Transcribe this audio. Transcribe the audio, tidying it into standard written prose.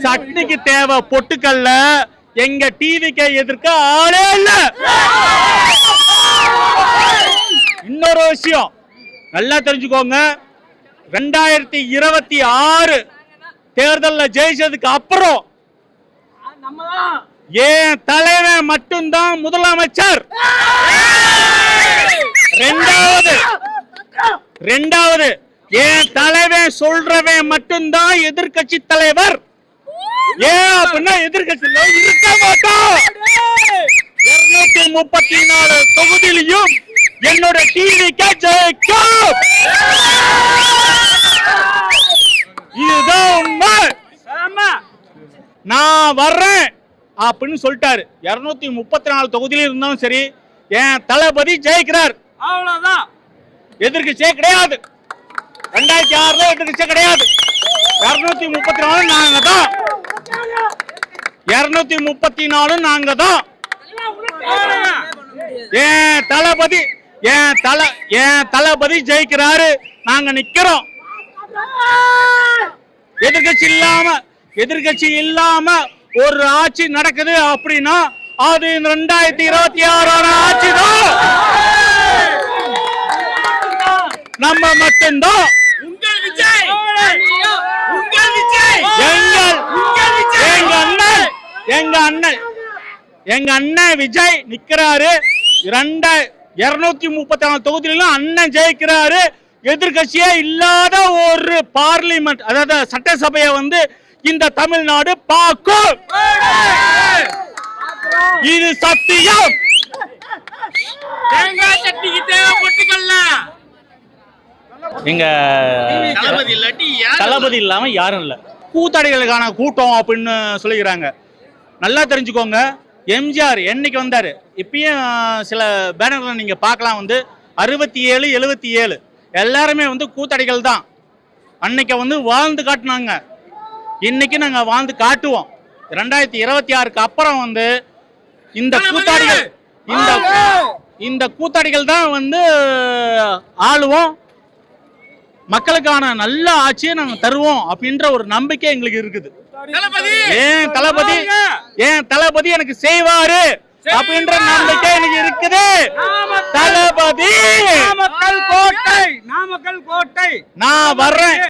சட்னிக்கு தேவை பொட்டுக்கல்ல, எங்க டிவிக்கு எதிர்க்க ஆளே இல்ல. இன்னொரு விஷயம் நல்லா தெரிஞ்சுக்கோங்க, 2026 தேர்தலில் ஜெயிச்சதுக்கு அப்புறம் ஏன் தலைவன் மட்டும்தான் முதலமைச்சர். ரெண்டாவது ஏன் தலைவன் சொல்றவன் மட்டும்தான் எதிர்கட்சி தலைவர். ஏன் அப்படின்னா எதிர்கட்சியில இருக்க மாட்டோம். 234 தொகுதியிலையும் என்னோட டிவிக்கு ஜெயிக்கும். இதுதான் உண்மை. நான் வர்றேன் அப்படின்னு சொல்லிட்டாரு. 234 தொகுதியில இருந்தாலும் சரி, என் தளபதி ஜெயிக்கிறார். அவ்வளவுதான். எதிர்கட்சியே கிடையாது. 2006 எதிர்கட்சியே கிடையாது. 234 நாங்க தான். 234 நாங்க தான். என் தளபதி ஜெயிக்கிறாரு. நாங்க நிக்கிறோம். எதிர்கட்சி இல்லாம ஒரு ஆட்சி நடக்குது அப்படின்னா அது 2026 ஆட்சி தான். நம்ம மட்டும்தான். எங்க அண்ணன் விஜய் நிக்கிறாரு. 234 தொகுதியிலும் அண்ணன் ஜெயிக்கிறாரு. எதிர்கட்சியே இல்லாத ஒரு பார்லிமெண்ட், அதாவது சட்டசபையை இந்த தமிழ்நாடு பார்க்கும். இது சத்தியம். எங்க தளபதி இல்லாம யாரும் இல்ல. கூத்தாடிகளுக்கான கூட்டம் அப்படின்னு சொல்லிக்கிறாங்க. நல்லா தெரிஞ்சுக்கோங்க, எம்ஜிஆர் என்னைக்கு வந்தாரு, இப்பயும் சில பேனர்ல நீங்க பார்க்கலாம், 67 77 எல்லாருமே கூத்தாடிகள் தான். அன்னைக்கு வாழ்ந்து காட்டினாங்க. இன்னைக்கு நாங்க வாழ்ந்து காட்டுவோம். 2026 அப்புறம் இந்த கூத்தாடிகள் தான் ஆளுவோம். மக்களுக்கான நல்ல ஆட்சியை நாங்க தருவோம் அப்படின்ற ஒரு நம்பிக்கை எங்களுக்கு இருக்குது. ஏன் தளபதி எனக்கு செய்வாரு அப்படின்ற நம்பிக்கை எனக்கு இருக்குது. தளபதி நாமக்கல் கோட்டை நான் வர்றேன்.